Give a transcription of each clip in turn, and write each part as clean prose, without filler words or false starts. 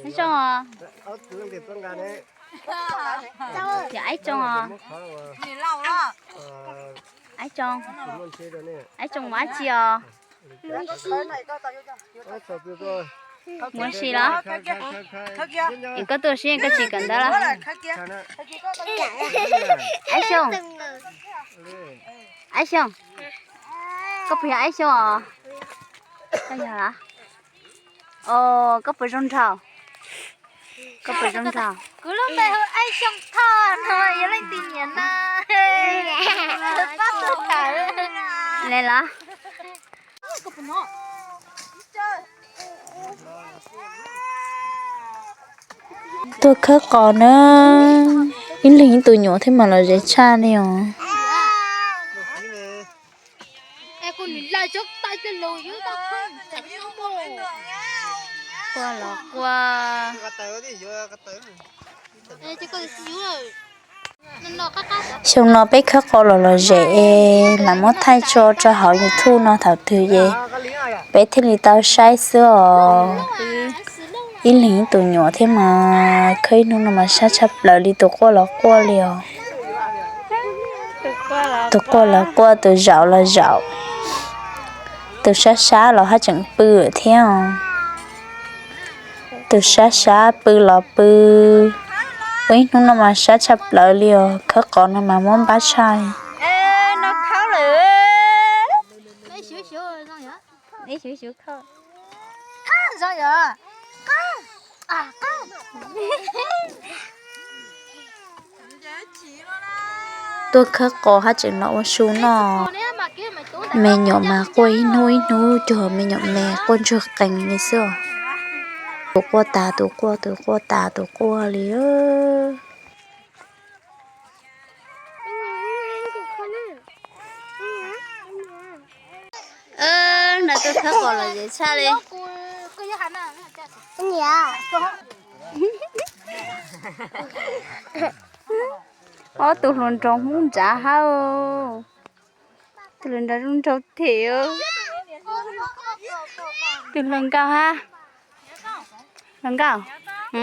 Thấy trông à? Dạ ấy trông à? Ấy trông. Ấy trông má chi à? Muốn gì đó? Những cái tôi xin cái gì cần đó là? Ấy trông. Ấy trông. Có phải ấy trông à? Cái gì hả? Ồ, có phải rong trào. Có phải rong trào. cứ lúc này ai xong thon thôi giờ lên tin nhắn na bắt tất cả Lên lá. Tôi khá còn á in hình tôi nhỏ thế mà là dễ cha nè em còn nhìn lại chốc tay cái lùi dưới tao không chẳng có mồ Qua là qua. em chỉ có xíu rồi nó cắt cắt xong nó bé khá có là dễ là mất thay cho họ như thu nó thảo thứ gì bé thế thì tao sai sữa in hình tôi nhỏ thế mà khi nó mà sát chập lại đi tôi qua liền tôi qua tôi dạo tôi sát là hết chẳng bự theo tôi sát bự là bự ấy nó mà sát chập lại liền khá còn nó mà muốn bắt trai Ê, nó khóc rồi. lấy xíu xíu rồi sao vậy Lấy xíu xíu khóc. sao vậy à tôi khá có hết chẳng nó xuống nó mẹ nhỏ mà quay nuôi cho mẹ nhỏ mẹ con cho cành như xưa tôi qua liền Là tôi khóc còn là gì xa đi. Ô, tôi luôn trông không trả hao. Tôi luôn đã luôn trông thiểu. Tôi luôn cao ha. Luôn cao. Ừ.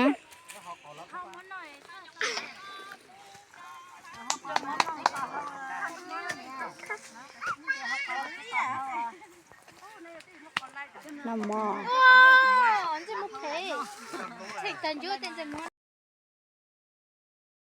Nằm mò. 언제 못 해. 책 던져 던져 뭐